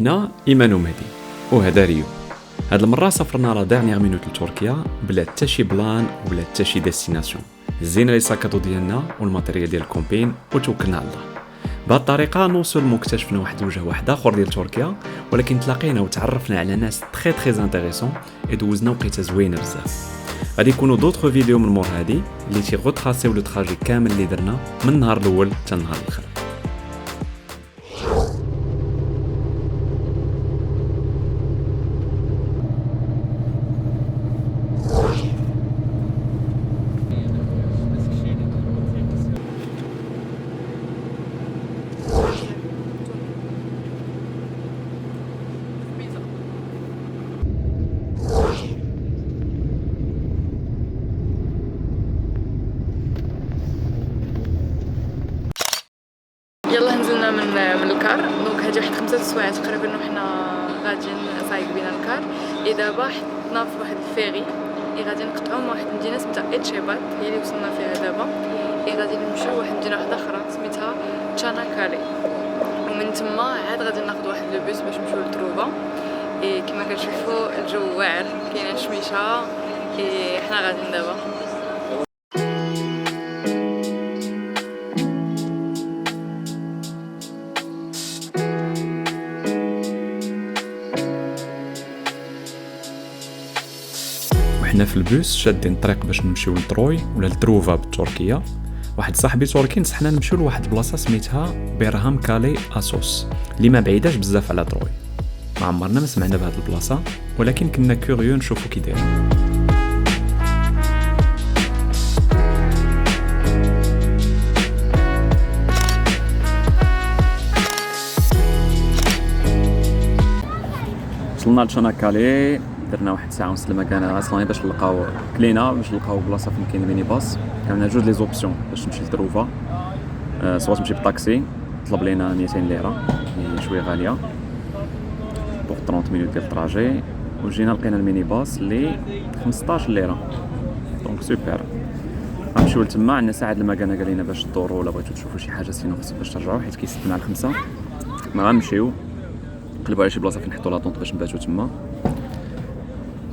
حنا ايمان ومهدي وهذا ريو. هاد المره سافرنا لا ديرنيير مينوت لتركيا بلا حتى شي بلان وبلا حتى شي ديستيناسيون. زينا لي ساكادو ديالنا والماتيريال ديال الكومبين وتوكلنا على الله. بهذه الطريقه نون سولمون اكتشفنا واحد واحد اخر ديال تركيا، ولكن تلاقينا وتعرفنا على ناس تري انتريسون ودوزنا وقيته زوينه بزاف. غادي يكونوا دوطخ فيديو من مور هادي اللي تي غوتراسيو لو تراجي كامل اللي درنا من النهار الاول حتى النهار الاخر. يلا نزلنا من الكار. دونك هادي واحد 5 سوايع تقريبا وحنا غاديين صايق بينا الكار. دابا حطنا في واحد الفيري غادي نقطعوا من واحد المدينه سميتها اتشيبات، هي اللي وصلنا فيها دابا. غادي نمشيو لواحد المدينه واحده اخرى سميتها تشاناكالي، ومن تما عاد غادي ناخذ واحد لو بوس باش نمشيو لتروفا. كما كتشوفوا الجو واعر، كاينه شميشه. حنا غاديين دابا. حنا في البوس شادين الطريق باش نمشيو لتروي ولا لتروفا بالتركيه. واحد صاحبي تركي نصحنا نمشيو لواحد البلاصه سميتها بيرهام كالي اسوس اللي ما بعيداش بزاف على تروي. ما عمرنا ما سمعنا بهاد البلاصه، ولكن كنا كوريو نشوفو كي داير. وصلنا لتشاناكالي، درنا واحد ساعه ونص المكان اصلا باش نلقاو كلينا، باش نلقاو بلاصه فين كاين ميني باص. كان جوج لي زوبسيون باش تمشي لتروفا، سواء تمشي بالطاكسي طلب لينا 200 ليره هي شويه غاليه بوغ 30 مينوت ديال الطراجي، وجينا لقينا الميني باص اللي 15 ليره. دونك سوبر. غنمشيو لتما، عندنا ساعه المكان قال لنا باش تدوروا ولا بغيتو تشوفوا شي حاجه سينو خصكم باش ترجعوا حيت كيسد مع الخمسه. ما غنمشيو نقلبوا على شي بلاصه فين نحطوا لاطونط باش نباتوا تما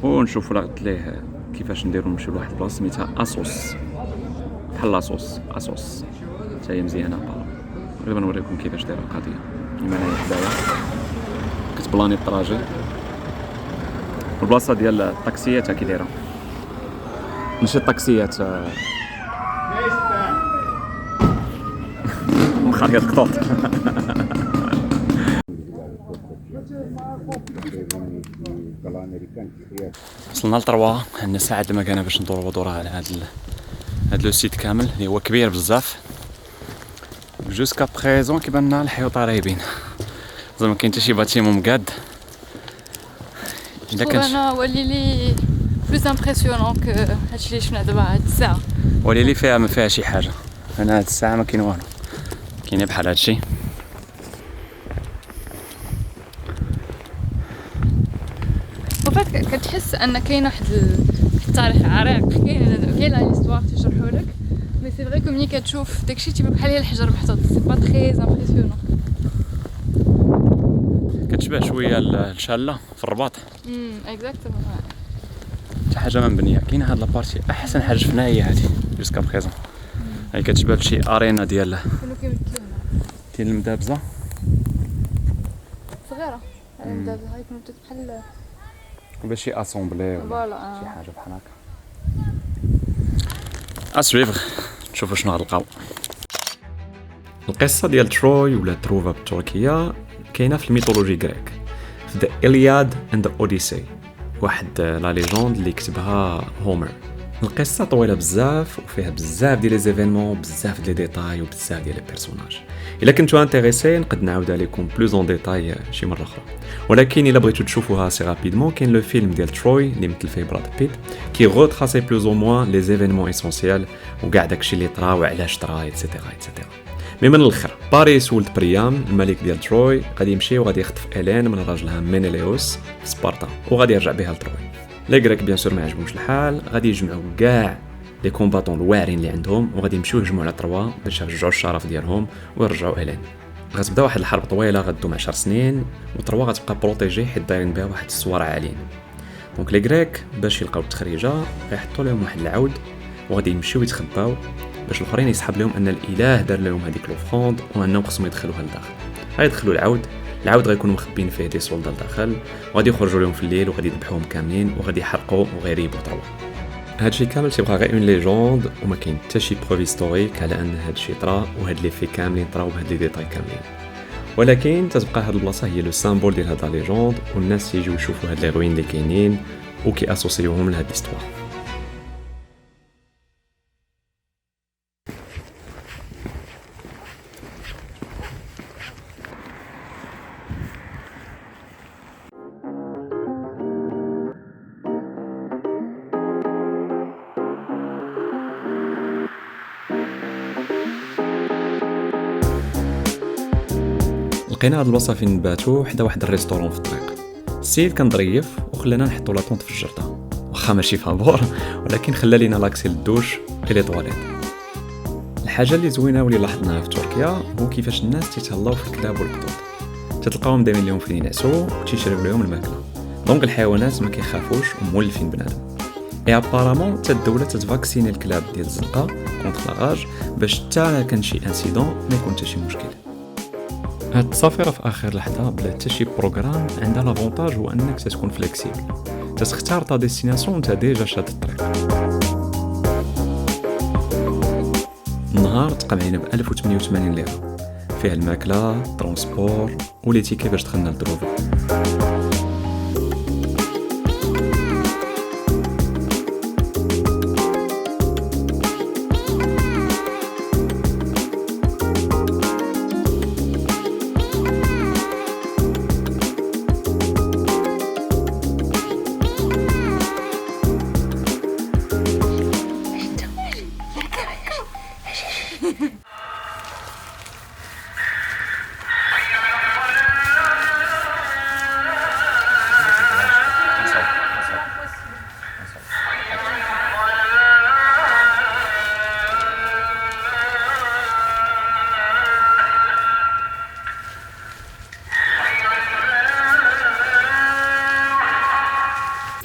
ونشوفوا لا قلت ليه كيفاش نديروا نمشيو لواحد البلاصه سميتها اسوس، بحال لاصوص اسوس حتى هي مزيانه. غير نوريكم كيفاش دايره القضيه. كيما هنايا حدايا كتبلاني الطراجي، البلاصه ديال الطاكسيات كي دايره، ماشي الطاكسيات مخاريات القطوط. وصلنا لطروا، عندنا ساعه المكانه باش ندورو دوره على هاد لو سيت كامل اللي هو كبير بزاف. جوسكا بريزون كيبان لنا الحيوط رايبين، زعما كاين حتى شي باتيمون مقاد. الا كان انا ولي لي بلوز امبرسيونون كو هادشي اللي شفنا دابا هاد الساعه، ولي لي فيها ما فيها شي حاجه. انا هاد الساعه ما كاين والو، كاين بحال هادشي. وفات كتحس ان كاين واحد التاريخ عريق، كاين لا ليستوار تيشرحوا لك، مي سي فري كوم ملي كتشوف داكشي تيبان بحال الحجر محطوط. سي با تري امبرسيونون. كتشبه شويه الشاله في الرباط. اكزاكتومون. حتى حاجه ما مبنيه. كاين هاد لابارتي احسن حاجه شفناها هي هادي جوسكا بريزون. هاي كتشبه لشي ارينا ديال المدابزه صغيره. المدابزه هاي كانت بحال ولا شي اسومبلي ولا شي حاجه بحال هكا. اسويفغ نشوفوا شنو غنلقاو. القصه ديال تروي ولا تروفا بالتركيه كاينه في الميثولوجي غريك، في ذا إلياد اند ذا اوديسي، واحد لا ليجوند اللي كتبها هومر. القصه طويله بزاف وفيها بزاف ديال لي زيفينمون، بزاف ديال لي ديتاي وبزاف ديال لي بيرسوناج. الا كنتو انتريسي نقد نعاود عليكم بلوز اون ديتاي شي مره اخرى، ولكن الا بغيتو تشوفوها سي رابيدمون كاين لو فيلم ديال تروي اللي مثل فيه براد بيت كي غوتراسي بلوز او موان لي زيفينمون اسونسيال وكاع داكشي اللي طرا وعلاش طرا ايتترا ايتترا. مي من الاخر باريس ولد بريام الملك ديال تروي غادي يمشي وغادي يخطف الين من راجلها مينيليوس في سبارتا وغادي يرجع بها لتروي. لي غريك بيان سور ما عجبهمش الحال، غادي يجمعوا كاع لي كومباتون الواعرين اللي عندهم وغادي يمشيو يهجموا على تروا باش يرجعوا الشرف ديالهم ويرجعوا الين. غتبدا واحد الحرب طويله غدوم 10 سنين، و3 غتبقى بروتيجي حيت دايرين بها واحد السوار عاليين. دونك لي غريك باش يلقاو التخريجه غيحطوا لهم واحد العود وغادي يمشيو يتخباو باش الاخرين يسحب لهم ان الاله دار لهم هذيك لوفروند وانهم خصهم يدخلوها لداخل. غيدخلوا العود غيكونوا مخبين فيه دي سولدات لداخل، وغادي يخرجوا لهم في الليل وغادي يذبحوهم كاملين وغادي يحرقوا وغيريبوا 3. هادشي كامل تيبقى غير اون ليجوند وما كاين حتى شي بروف هيستوريك على ان هادشي طرا وهاد لي في كاملين طراو بهاد لي ديتاي كاملين. ولكن تتبقى هاد البلاصه هي لو سامبول ديال هاد ليجوند، والناس يجيو يشوفوا هاد لي روين اللي كاينين وكي اسوسيوهم لهاد ليستوار. لقينا هاد البلاصه فين نباتو حدا واحد الريستورون في الطريق. السيد كان ظريف وخلانا نحطوا لا طونط في الجرده، واخا ماشي فابور ولكن خلى لينا لاكسي للدوش و لي طواليت. الحاجه اللي زوينه واللي لاحظناها في تركيا هو كيفاش الناس تيتهلاو في الكلاب والقطط، تتلقاهم دايرين لهم فين ينعسوا وتيشربوا لهم الماكله. دونك الحيوانات ما كيخافوش ومولفين بنادم. اي ابارامون حتى الدوله تتفاكسيني الكلاب ديال الزنقه كونتر لاغاج باش حتى كان شي انسيدون ما يكون حتى شي مشكل. هاد التسافر في اخر لحظه بلا حتى شي بروغرام عندها لافونتاج هو انك تكون فليكسيبل، تختار تا ديستيناسيون انت ديجا شاد الطريق. النهار تقام علينا ب 1088 ليره، فيها الماكله، ترونسبور ولي تيكي باش دخلنا لدروفو.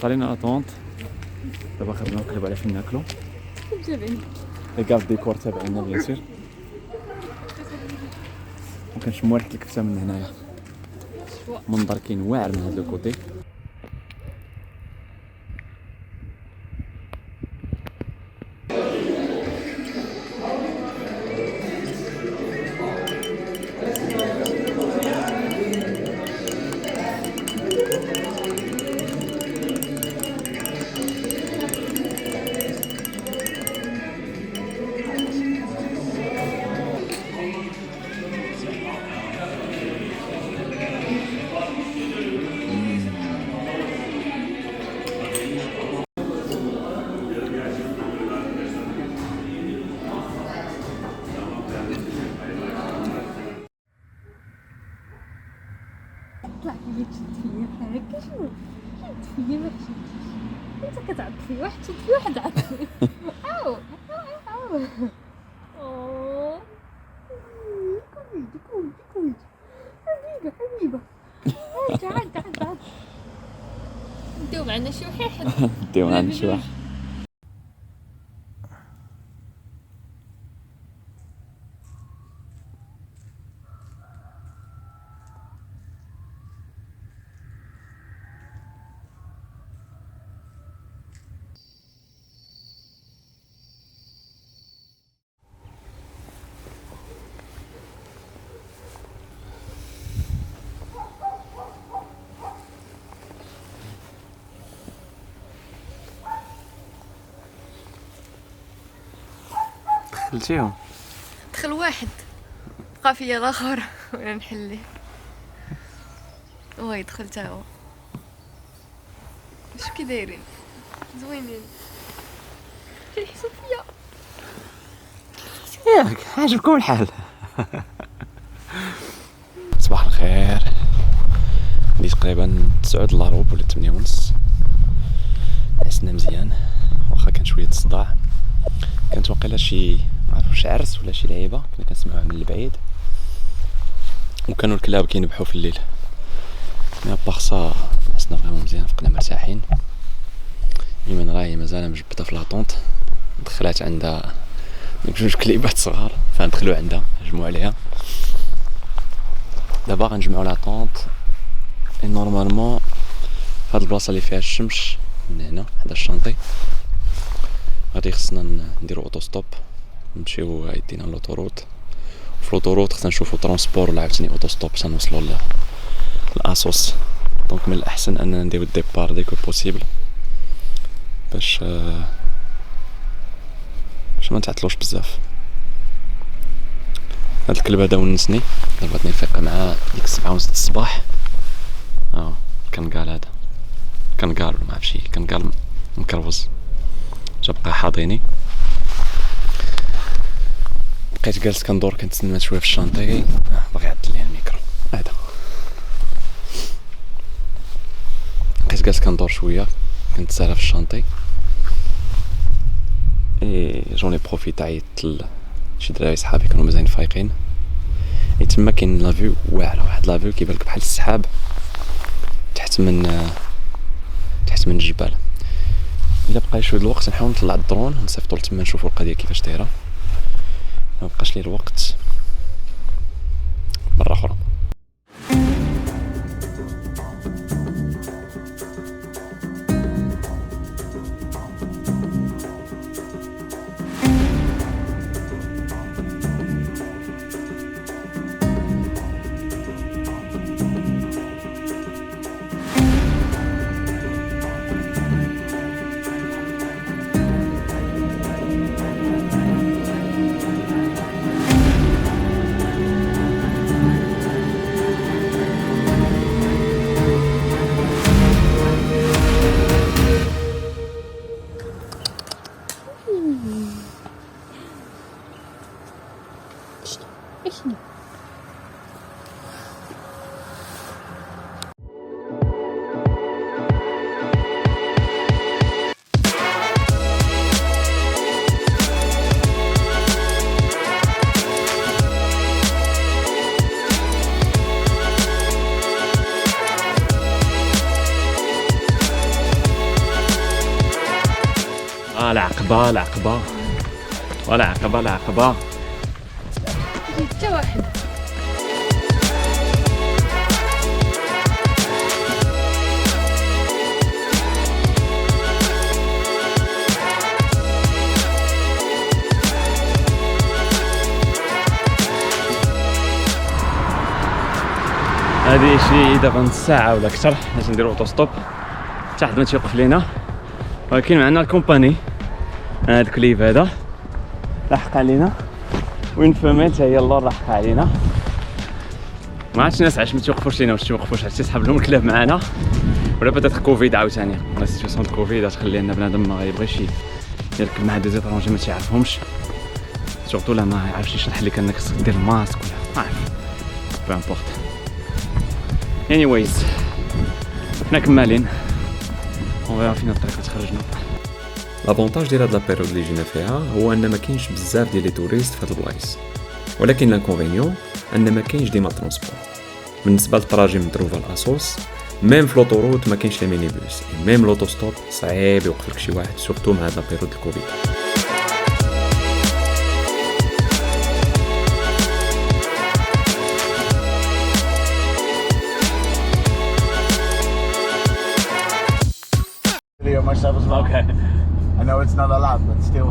صالينا اطونت دابا خرجنا نقلب على فين ناكلو. متابعين لي كارت ديكور تابعينا بيان سير، وكنشموا ريحه الكفته من هنايا. منظر كاين واعر من هذا الكوتي. طلع فيا تشد فيا هكا شنو شد فيا ما شدتش انت كتعض فيا واحد شد فيا واحد عض فيا او او كويدي حبيبه تعال نديو معنا شي واحد نديو معنا شي واحد. دخلتيهم؟ دخل واحد بقى فيا الاخر وانا نحليه وي دخل تا هو. واش كي دايرين زوينين كيحسوا فيا ياك عجبكم الحال. صباح الخير، دي تقريبا 9 الله روب ولا 8 ونص. عسنا مزيان واخا كان شويه الصداع، كانت واقيلا شي معرفش عرس ولا شي لعيبه كنا كنسمعوها من البعيد. وكانوا الكلاب كينبحوا في الليل. مي باغ حسنا فريمون مزيان، بقينا مرتاحين. ايمن راهي مازال مجبده في لاطونط، دخلات عندها جوج كليبات صغار فندخلوا عندها نجمعوا عليها. دابا غنجمعوا لاطونط اي نورمالمون فهاد البلاصه اللي فيها الشمس من هنا حدا الشانطي. غادي خصنا نديرو اوتوستوب نمشيو يدينا لوطوروت، وفي لوطوروت خصنا نشوفو ترونسبور ولا عاوتاني اوتوستوب باش نوصلو لاسوس. دونك من الاحسن اننا نديرو الديبار ديكو بوسيبل باش ما نتعطلوش بزاف. هاد الكلب هذا ونسني، دابا بغيت نفيق مع ديك 7:30 الصباح. كنقال هذا كنقال ما عرفتش كنقال مكروز جا بقى حاضيني. بقيت جالس كندور كنتسنى شويه في الشانطي. باغي يعطل لي الميكرو هذا. بقيت جالس كندور شويه كنتسالى في الشانطي جوني بروفيت عيطت شي دراري صحابي كانوا مزيان فايقين. تما كاين لافيو واعره، واحد لافيو كيبان لك بحال السحاب تحت من الجبال. الا بقى شويه الوقت نحاول نطلع الدرون نصيفطو لتما نشوفو القضيه كيفاش دايره. ما بقاش لي الوقت مره اخرى. العقبة ولا عقبة حتى واحد. هذه شي دابا نص ساعة ولا أكثر باش نديرو اوتوستوب حتى حد ما تيوقف لينا، ولكن معنا الكومباني. هاد الكليب هذا لاحق علينا وين فهمت حتى هي اللور لاحقه علينا. ما عرفتش الناس علاش ما تيوقفوش لينا، واش تيوقفوش علاش تيسحب لهم الكلاب معانا، ولا بدات كوفيد عاوتاني. لا سيتواسيون دو كوفيد تخلي لنا بنادم ما غيبغيش يركب مع دي زيترونجي ما تيعرفهمش، سورتو لا ما يعرفش يشرح لك انك خصك دير الماسك ولا ما عرف بو امبورط. anyways حنا كمالين ونغير فينا الطريق تخرجنا. لافونتاج ديال هاد لابيريود اللي جينا فيها هو ان ما كاينش بزاف ديال لي توريست في هاد البلايص، ولكن لانكونفينيون ان ما كاينش ديما ترونسبور. بالنسبه للطراجي من تروفا لاسوس ميم في لوطوروت ما كاينش لي ميني بوس، ميم لوطوستوب صعيب يوقف لك شي واحد سورتو مع هاد لابيريود الكوفيد. Myself as well. Okay. I know it's not allowed, but still.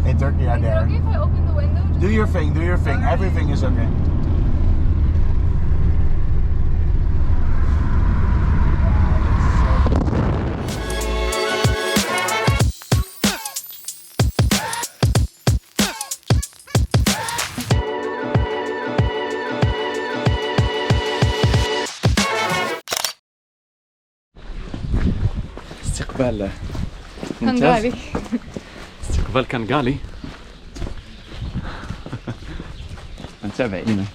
In Turkey, I dare. Okay, if I open the window. Do your thing. Do your thing. Everything is okay. استقبال كنغالي. استقبال كنغالي. نتابع ايمن.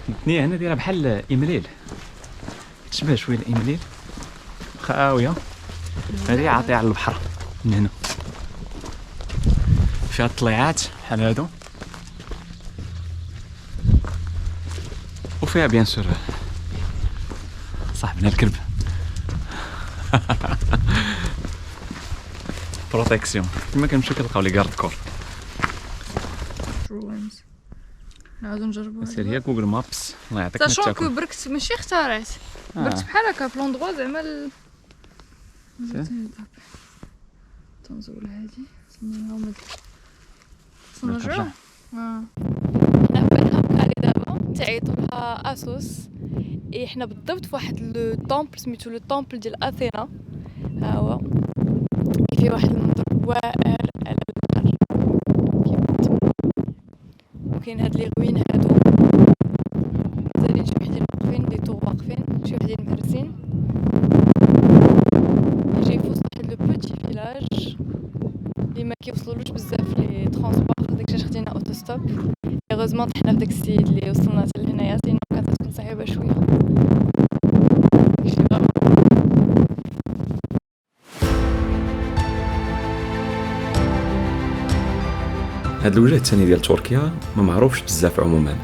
الثنيه هنا دايره بحال ايمليل، تشبه شويه الايمليل خاويه. هذه عاطيه على البحر من هنا، فيها الطليعات بحال هادو وفيها بيان سور صاحبنا الكلب. بروتيكسيون كما كنمشيو كنلقاو لي غارد كور. نعاودو نجربوها. سير هي جوجل مابس الله يعطيك ساشون كو بركت ماشي اختارت بركت بحال هكا في لوندغوا زعما تنزول هادي تنزول نرجعو. حنا في بالها كالي دابا تعيطوا لها اسوس حنا بالضبط في واحد لو طومبل سميتو لو طومبل ديال اثينا. ها هو فيه واحد المنظر واعر على البحر وكاين هاد لي غوين هادو مازالين شي وحدين واقفين دي طوغ واقفين شي وحدين مهرسين. جاي في وسط واحد لو بوتي فيلاج اللي ما كيوصلولوش بزاف لي ترونسبور داكشي علاش خدينا اوتوستوب. هيغوزمون طحنا في داك السيد اللي وصلنا حتى لهنايا سينو كانت تكون صعيبه شويه. داكشي غير هاد الوجه الثاني ديال تركيا ما معروفش بزاف عموما،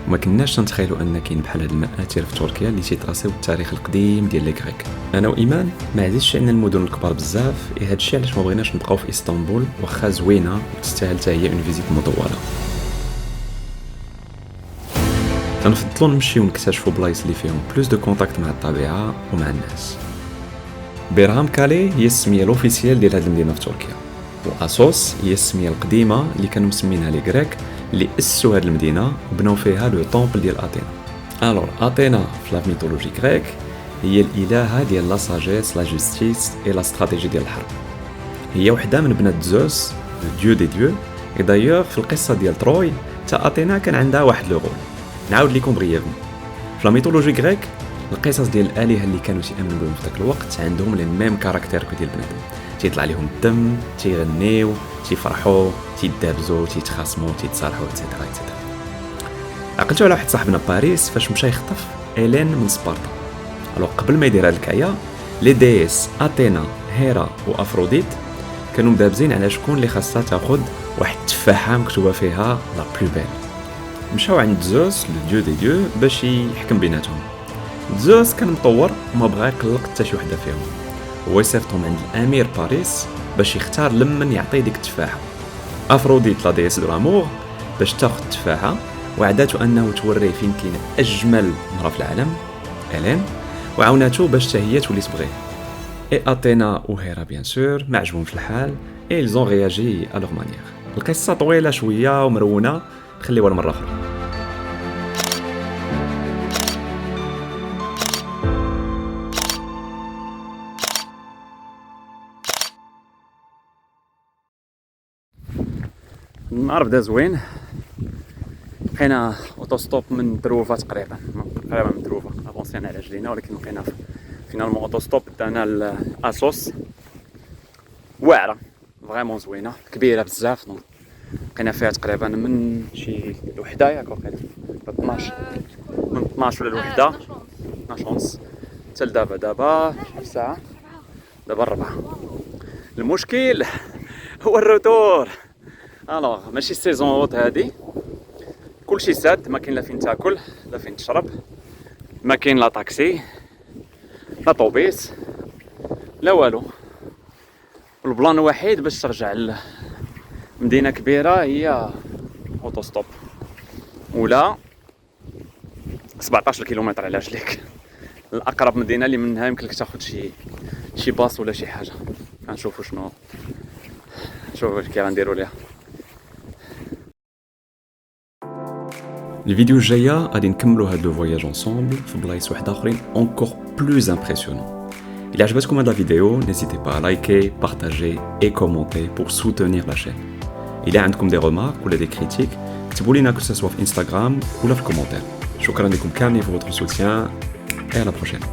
وما كناش تنتخيلوا ان كاين بحال هاد المآثر في تركيا اللي تيتراسيو التاريخ القديم ديال لي غريك. انا وايمان ما عزيزش عندنا المدن الكبار بزاف، هاد الشيء علاش ما بغيناش نبقاو في اسطنبول واخا زوينه وتستاهل حتى هي اون فيزيت مطوله. تنفضلوا نمشيو نكتشفوا بلايص اللي فيهم بلوس دو كونتاكت مع الطبيعه ومع الناس. بيرهام كالي هي السميه لوفيسيال ديال هاد المدينه في تركيا، واسوس هي السميه القديمه اللي كانوا مسمينها لي غريك اللي اسسوا هاد المدينه وبناو فيها لو طومبل ديال اثينا. الور اثينا في لا ميثولوجي غريك هي الالهه ديال لا ساجيس لا جوستيس اي لا استراتيجي ديال الحرب. هي وحده من بنات زوس ديو دي ديو. اي دايوغ في القصه ديال تروي تا اثينا كان عندها واحد لو رول. نعاود لكم بريفمون. في لا ميثولوجي غريك القصص ديال الالهه اللي كانوا تيامنوا بهم في ذاك الوقت عندهم لي ميم كاركتير كو ديال بنادم، تيطلع لهم الدم، تيغنيو، تيفرحوا، تيدابزوا، تيتخاصموا، تيتصالحوا ايتترا ايتترا. عقلتو على واحد صاحبنا باريس فاش مشى يخطف إيلين من سبارتا. الوغ قبل ما يدير هاد الحكايه لي ديس اثينا هيرا وافروديت كانوا مدابزين على شكون اللي خاصها تاخذ واحد التفاحه مكتوبه فيها لا بلو بيل. مشاو عند زوس لو ديو دي ديو باش يحكم بيناتهم. زوس كان مطور وما بغا يقلق حتى شي وحده فيهم، هو يصيفطهم عند الامير باريس باش يختار لمن يعطي ديك التفاحه. افروديت لا ديس دو لامور باش تاخذ التفاحه وعداتو انه توريه فين كاين اجمل مرا في العالم إيلين، وعاوناتو باش حتى هي تولي تبغيه. اي اثينا وهيرا بيان سور ما عجبهمش الحال اي ils ont réagi à leur manière. القصه طويله شويه ومرونه، نخليوها لمره اخرى. النهار بدا زوين، لقينا اوتوستوب من دروفه تقريبا من دروفه افونسينا على رجلينا، ولكن لقينا فينالمون اوتوستوب دانا لاسوس واعره فريمون زوينه كبيره بزاف. لقينا فيها تقريبا من شي الوحده ياك وقيلا 12 من 12 ولا الوحده 12 ونص حتى دابا شحال ساعه؟ دابا 4. المشكل هو الروتور. الوغ ماشي السيزون اوت هادي، كلشي ساد، ما كاين لا فين تاكل لا فين تشرب، ما كاين لا طاكسي لا طوبيس لا والو. البلان الوحيد باش ترجع لمدينه كبيره هي اوتوستوب ولا 17 كيلومتر على رجليك. الاقرب مدينه اللي منها يمكن لك تاخذ شي باص ولا شي حاجه. غنشوفوا كي غنديروا ليها. الفيديو الجايه غادي نكملوا هاد لو فواياج انصومبل في بلايص واحد اخرين encore plus impressionnant. إلا عجبتكم هاد الفيديو n'hésitez pas à liker, partager et commenter pour soutenir la chaîne. إلا عندكم des remarques ولا des critiques كتبوا لينا que ce soit في Instagram ولا في الكومنتير. شكرا لكم كاملين في votre soutien et à la prochaine.